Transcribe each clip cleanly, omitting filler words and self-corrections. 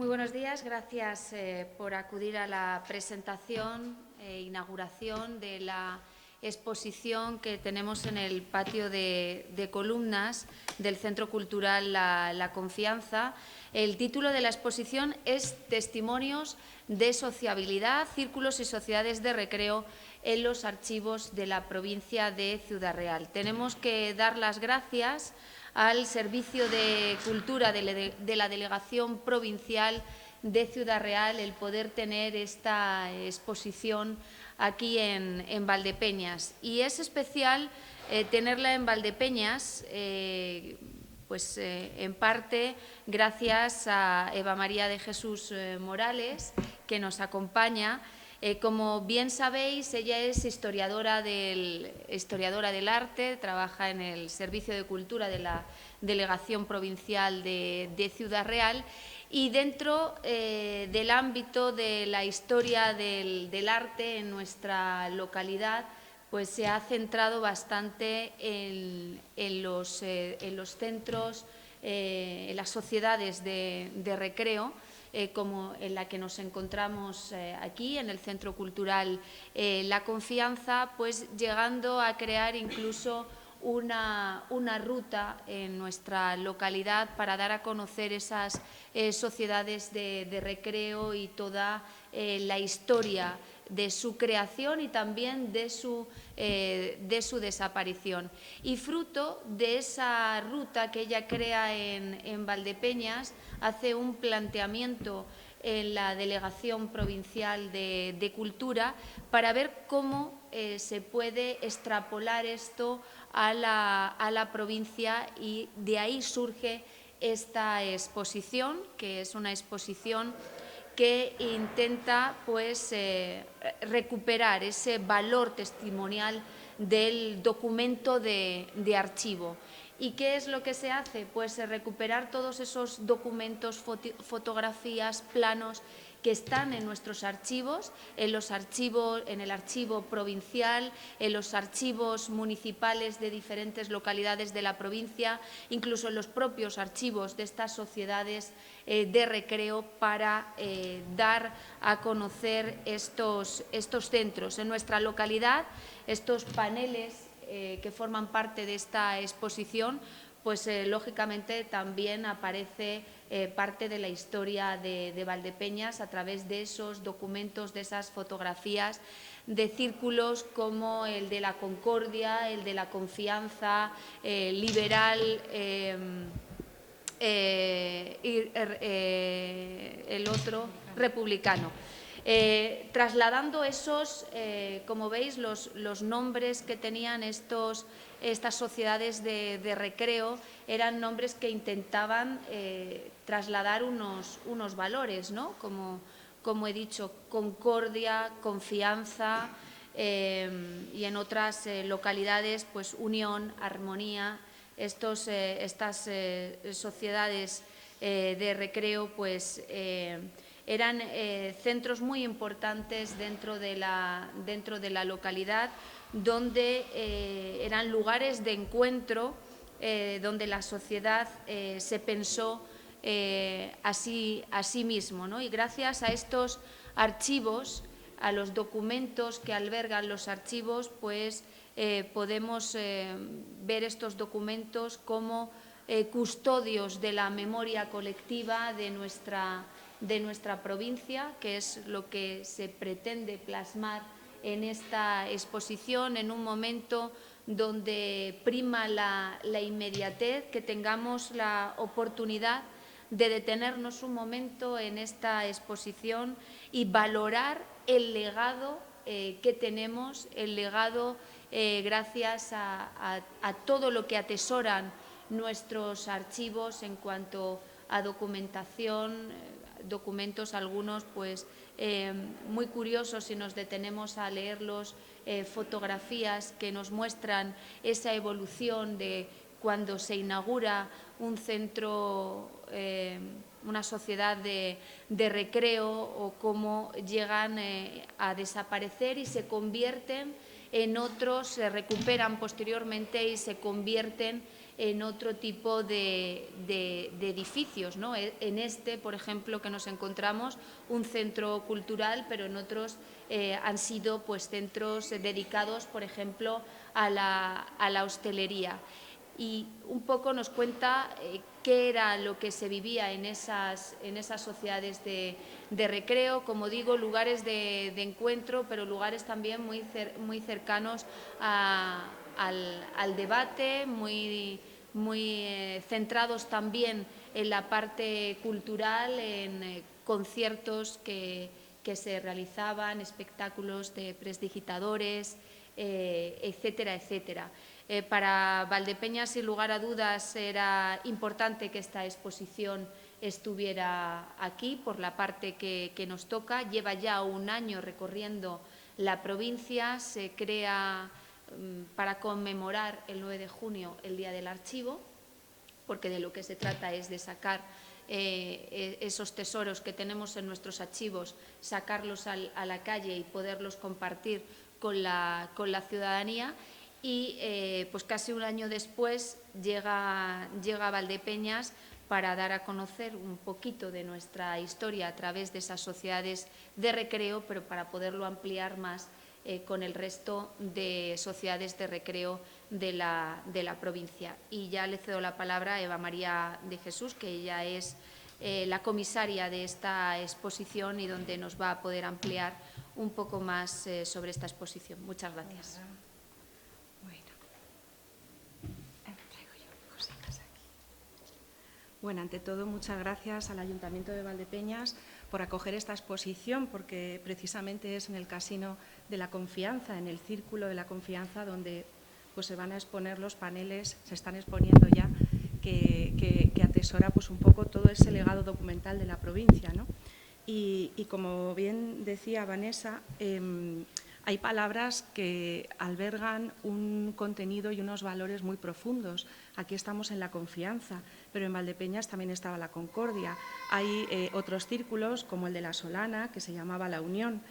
Muy buenos días, gracias por acudir a la presentación e inauguración de la exposición que tenemos en el patio de columnas del Centro Cultural La Confianza. El título de la exposición es Testimonios de sociabilidad, círculos y sociedades de recreo en los archivos de la provincia de Ciudad Real. Tenemos que dar las gracias al Servicio de Cultura de la Delegación Provincial de Ciudad Real el poder tener esta exposición aquí en Valdepeñas. Y es especial tenerla en Valdepeñas, en parte gracias a Eva María de Jesús Morales, que nos acompaña. Como bien sabéis, ella es historiadora del arte, trabaja en el Servicio de Cultura de la Delegación Provincial de Ciudad Real y dentro del ámbito de la historia del arte en nuestra localidad, pues se ha centrado bastante en los centros, en las sociedades de recreo, como en la que nos encontramos aquí, en el Centro Cultural La Confianza, pues llegando a crear incluso una ruta en nuestra localidad para dar a conocer esas sociedades de recreo y toda la historia de su creación y también de su desaparición. Y fruto de esa ruta que ella crea en Valdepeñas, hace un planteamiento en la Delegación Provincial de Cultura para ver cómo se puede extrapolar esto a la provincia, y de ahí surge esta exposición, que es una exposición que intenta recuperar ese valor testimonial del documento de archivo. ¿Y qué es lo que se hace? Pues recuperar todos esos documentos, fotografías, planos que están en nuestros archivos, en el archivo provincial, en los archivos municipales de diferentes localidades de la provincia, incluso en los propios archivos de estas sociedades de recreo, para dar a conocer estos centros. En nuestra localidad, estos paneles que forman parte de esta exposición, pues lógicamente también aparece parte de la historia de Valdepeñas a través de esos documentos, de esas fotografías de círculos como el de la Concordia, el de la Confianza, liberal, y el otro republicano. Trasladando esos, como veis, los nombres que tenían estas sociedades de recreo eran nombres que intentaban trasladar unos valores, ¿no? Como he dicho, concordia, confianza, y en otras localidades, pues unión, armonía. Estas sociedades de recreo, pues eran centros muy importantes dentro de la localidad, donde eran lugares de encuentro, donde la sociedad se pensó a sí mismo, ¿no? Y gracias a estos archivos, a los documentos que albergan los archivos, pues podemos ver estos documentos como custodios de la memoria colectiva de nuestra provincia, que es lo que se pretende plasmar en esta exposición, en un momento donde prima la inmediatez, que tengamos la oportunidad de detenernos un momento en esta exposición y valorar el legado que tenemos, el legado gracias a todo lo que atesoran nuestros archivos en cuanto a documentación, documentos algunos pues muy curiosos si nos detenemos a leerlos, fotografías que nos muestran esa evolución de cuando se inaugura un centro, una sociedad de recreo, o cómo llegan a desaparecer y se convierten en otros, se recuperan posteriormente y se convierten en otro tipo de edificios, ¿no? En este, por ejemplo, que nos encontramos, un centro cultural, pero en otros han sido pues, centros dedicados, por ejemplo, a la hostelería. Y un poco nos cuenta qué era lo que se vivía en esas sociedades de recreo, como digo, lugares de encuentro, pero lugares también muy cercanos al debate, muy centrados también en la parte cultural, en conciertos que se realizaban, espectáculos de prestidigitadores, etcétera, etcétera. Para Valdepeñas, sin lugar a dudas, era importante que esta exposición estuviera aquí por la parte que nos toca. Lleva ya un año recorriendo la provincia, se crea para conmemorar el 9 de junio el Día del Archivo, porque de lo que se trata es de sacar esos tesoros que tenemos en nuestros archivos, sacarlos a la calle y poderlos compartir con la ciudadanía. Y pues casi un año después llega a Valdepeñas para dar a conocer un poquito de nuestra historia a través de esas sociedades de recreo, pero para poderlo ampliar más con el resto de sociedades de recreo de la provincia. Y ya le cedo la palabra a Eva María de Jesús, que ella es la comisaria de esta exposición y donde nos va a poder ampliar un poco más sobre esta exposición. Muchas gracias. Bueno, ante todo, muchas gracias al Ayuntamiento de Valdepeñas por acoger esta exposición, porque precisamente es en el Casino de la Confianza, en el Círculo de la Confianza, donde pues, se van a exponer los paneles, se están exponiendo ya, que atesora pues, un poco todo ese legado documental de la provincia, ¿no? Y como bien decía Vanessa, hay palabras que albergan un contenido y unos valores muy profundos. Aquí estamos en la confianza, pero en Valdepeñas también estaba la concordia. Hay otros círculos, como el de la Solana, que se llamaba La Unión.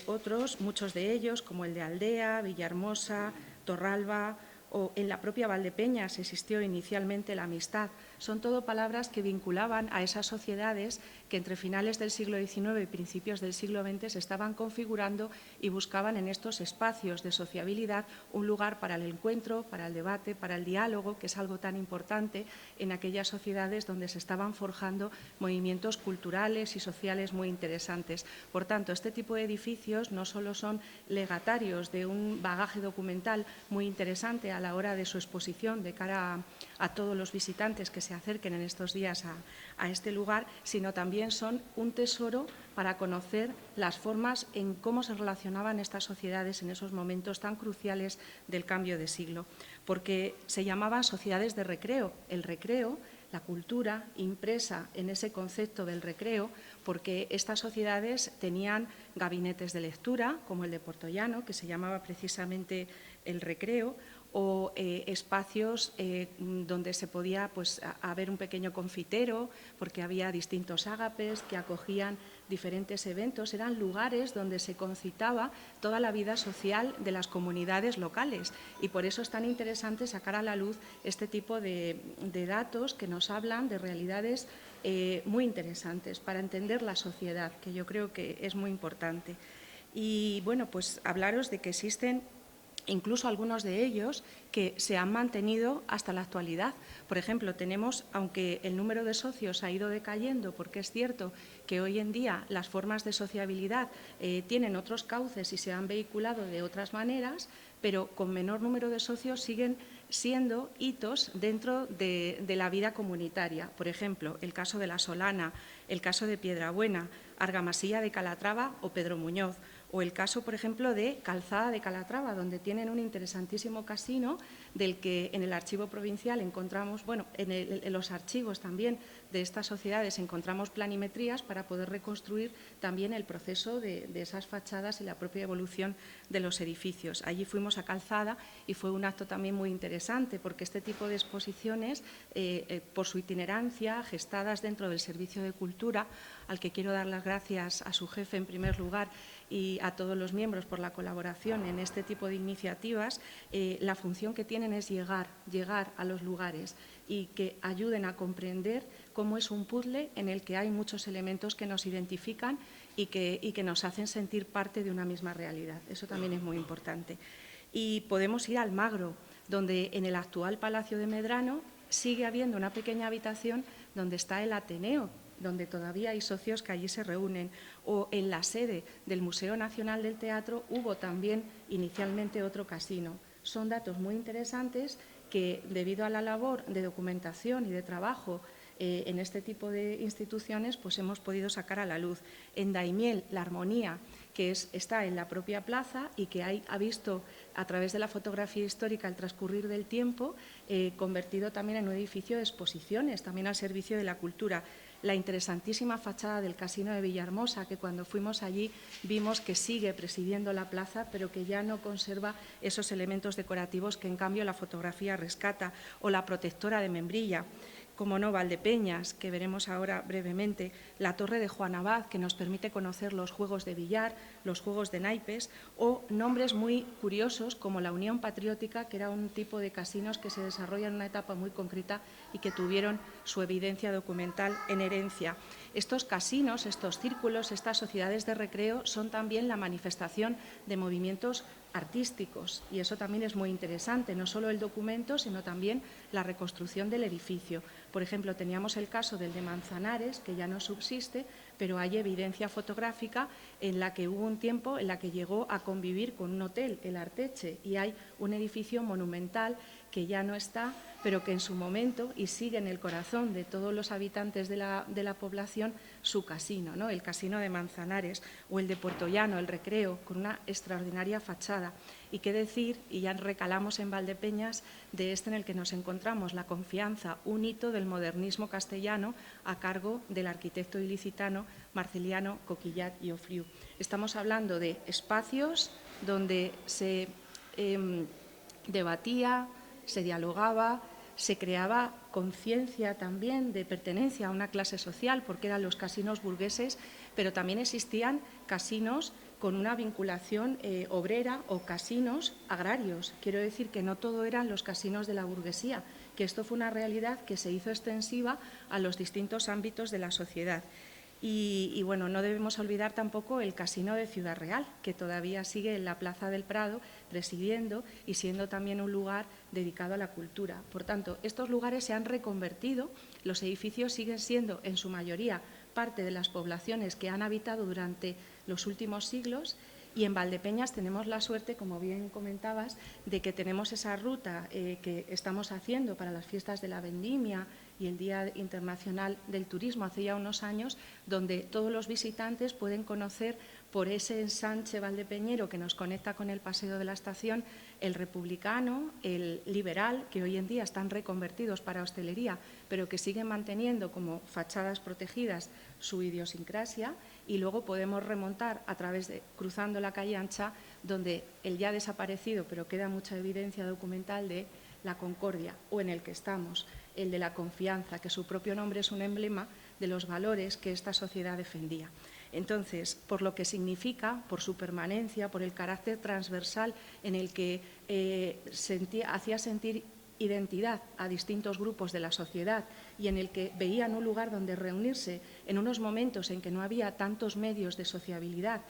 Otros, muchos de ellos, como el de Aldea, Villahermosa, Torralba, o en la propia Valdepeñas existió inicialmente la amistad. Son todo palabras que vinculaban a esas sociedades que entre finales del siglo XIX y principios del siglo XX se estaban configurando y buscaban en estos espacios de sociabilidad un lugar para el encuentro, para el debate, para el diálogo, que es algo tan importante en aquellas sociedades donde se estaban forjando movimientos culturales y sociales muy interesantes. Por tanto, este tipo de edificios no solo son legatarios de un bagaje documental muy interesante a la hora de su exposición de cara a todos los visitantes que se acerquen en estos días a este lugar, sino también son un tesoro para conocer las formas en cómo se relacionaban estas sociedades en esos momentos tan cruciales del cambio de siglo, porque se llamaban sociedades de recreo. El recreo, la cultura impresa en ese concepto del recreo, porque estas sociedades tenían gabinetes de lectura, como el de Portollano, que se llamaba precisamente el recreo, o espacios donde se podía pues, haber un pequeño confitero, porque había distintos ágapes que acogían diferentes eventos. Eran lugares donde se concitaba toda la vida social de las comunidades locales y por eso es tan interesante sacar a la luz este tipo de datos que nos hablan de realidades muy interesantes para entender la sociedad, que yo creo que es muy importante. Y bueno, pues hablaros de que existen incluso algunos de ellos que se han mantenido hasta la actualidad. Por ejemplo, tenemos, aunque el número de socios ha ido decayendo, porque es cierto que hoy en día las formas de sociabilidad tienen otros cauces y se han vehiculado de otras maneras, pero con menor número de socios siguen siendo hitos dentro de la vida comunitaria. Por ejemplo, el caso de la Solana, el caso de Piedrabuena, Argamasilla de Calatrava o Pedro Muñoz, o el caso, por ejemplo, de Calzada de Calatrava, donde tienen un interesantísimo casino del que en el archivo provincial encontramos, bueno, en los archivos también de estas sociedades encontramos planimetrías para poder reconstruir también el proceso de esas fachadas y la propia evolución de los edificios. Allí fuimos a Calzada y fue un acto también muy interesante porque este tipo de exposiciones, por su itinerancia, gestadas dentro del Servicio de Cultura, al que quiero dar las gracias a su jefe en primer lugar, y a todos los miembros por la colaboración en este tipo de iniciativas. La función que tienen es llegar a los lugares y que ayuden a comprender cómo es un puzzle en el que hay muchos elementos que nos identifican y que nos hacen sentir parte de una misma realidad. Eso también es muy importante. Y podemos ir al Magro, donde en el actual Palacio de Medrano sigue habiendo una pequeña habitación donde está el Ateneo, donde todavía hay socios que allí se reúnen, o en la sede del Museo Nacional del Teatro hubo también inicialmente otro casino. Son datos muy interesantes que, debido a la labor de documentación y de trabajo en este tipo de instituciones, pues hemos podido sacar a la luz. En Daimiel, la Armonía, que está en la propia plaza y que ha visto a través de la fotografía histórica el transcurrir del tiempo, convertido también en un edificio de exposiciones, también al servicio de la cultura. La interesantísima fachada del Casino de Villahermosa, que cuando fuimos allí vimos que sigue presidiendo la plaza, pero que ya no conserva esos elementos decorativos que en cambio la fotografía rescata, o la Protectora de Membrilla. Como no, Valdepeñas, que veremos ahora brevemente, la Torre de Juan Abad, que nos permite conocer los juegos de billar, los juegos de naipes, o nombres muy curiosos como la Unión Patriótica, que era un tipo de casinos que se desarrolla en una etapa muy concreta y que tuvieron su evidencia documental en herencia. Estos casinos, estos círculos, estas sociedades de recreo son también la manifestación de movimientos artísticos, y eso también es muy interesante, no solo el documento, sino también la reconstrucción del edificio. Por ejemplo, teníamos el caso del de Manzanares, que ya no subsiste, pero hay evidencia fotográfica en la que hubo un tiempo en la que llegó a convivir con un hotel, el Arteche, y hay un edificio monumental que ya no está, pero que en su momento, y sigue en el corazón de todos los habitantes de la población, su casino, ¿no? El Casino de Manzanares, o el de Puerto Llano, el Recreo, con una extraordinaria fachada. Y qué decir, y ya recalamos en Valdepeñas, de este en el que nos encontramos, La Confianza, un hito del modernismo castellano a cargo del arquitecto ilicitano Marceliano Coquillat i Ofriu. Estamos hablando de espacios donde se debatía, se dialogaba, se creaba conciencia también de pertenencia a una clase social, porque eran los casinos burgueses, pero también existían casinos con una vinculación obrera o casinos agrarios. Quiero decir que no todo eran los casinos de la burguesía, que esto fue una realidad que se hizo extensiva a los distintos ámbitos de la sociedad. Y bueno, no debemos olvidar tampoco el Casino de Ciudad Real, que todavía sigue en la Plaza del Prado, presidiendo y siendo también un lugar dedicado a la cultura. Por tanto, estos lugares se han reconvertido, los edificios siguen siendo en su mayoría parte de las poblaciones que han habitado durante los últimos siglos, y en Valdepeñas tenemos la suerte, como bien comentabas, de que tenemos esa ruta que estamos haciendo para las fiestas de la Vendimia y el Día Internacional del Turismo hace ya unos años, donde todos los visitantes pueden conocer por ese ensanche valdepeñero que nos conecta con el Paseo de la Estación, el republicano, el liberal, que hoy en día están reconvertidos para hostelería, pero que siguen manteniendo como fachadas protegidas su idiosincrasia, y luego podemos remontar a través de, cruzando la calle Ancha, donde el ya desaparecido, pero queda mucha evidencia documental de la Concordia, o en el que estamos, el de la Confianza, que su propio nombre es un emblema de los valores que esta sociedad defendía. Entonces, por lo que significa, por su permanencia, por el carácter transversal en el que hacía sentir identidad a distintos grupos de la sociedad y en el que veían un lugar donde reunirse en unos momentos en que no había tantos medios de sociabilidad,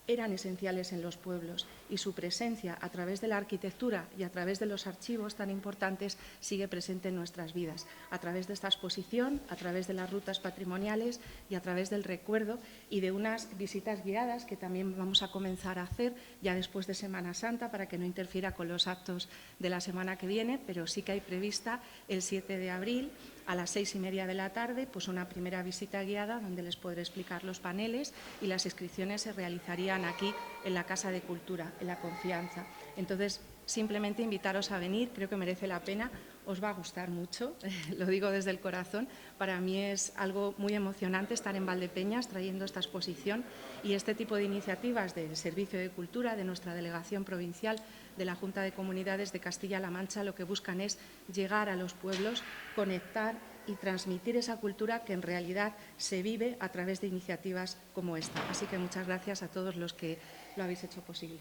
eran esenciales en los pueblos, y su presencia a través de la arquitectura y a través de los archivos tan importantes sigue presente en nuestras vidas, a través de esta exposición, a través de las rutas patrimoniales y a través del recuerdo y de unas visitas guiadas que también vamos a comenzar a hacer ya después de Semana Santa, para que no interfiera con los actos de la semana que viene, pero sí que hay prevista el 7 de abril a las 6:30 de la tarde, pues una primera visita guiada donde les podré explicar los paneles, y las inscripciones se realizarían aquí en la Casa de Cultura, en La Confianza. Entonces, simplemente invitaros a venir, creo que merece la pena, os va a gustar mucho, lo digo desde el corazón. Para mí es algo muy emocionante estar en Valdepeñas trayendo esta exposición, y este tipo de iniciativas del Servicio de Cultura, de nuestra delegación provincial, de la Junta de Comunidades de Castilla-La Mancha, lo que buscan es llegar a los pueblos, conectar y transmitir esa cultura que en realidad se vive a través de iniciativas como esta. Así que muchas gracias a todos los que lo habéis hecho posible.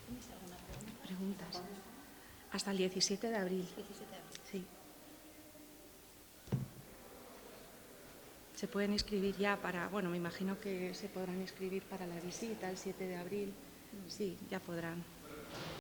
¿Tienes alguna pregunta? Preguntas. Hasta el 17 de abril. 17 de abril. Sí. Se pueden inscribir ya para, bueno, me imagino que se podrán inscribir para la visita el 7 de abril. Sí, ya podrán.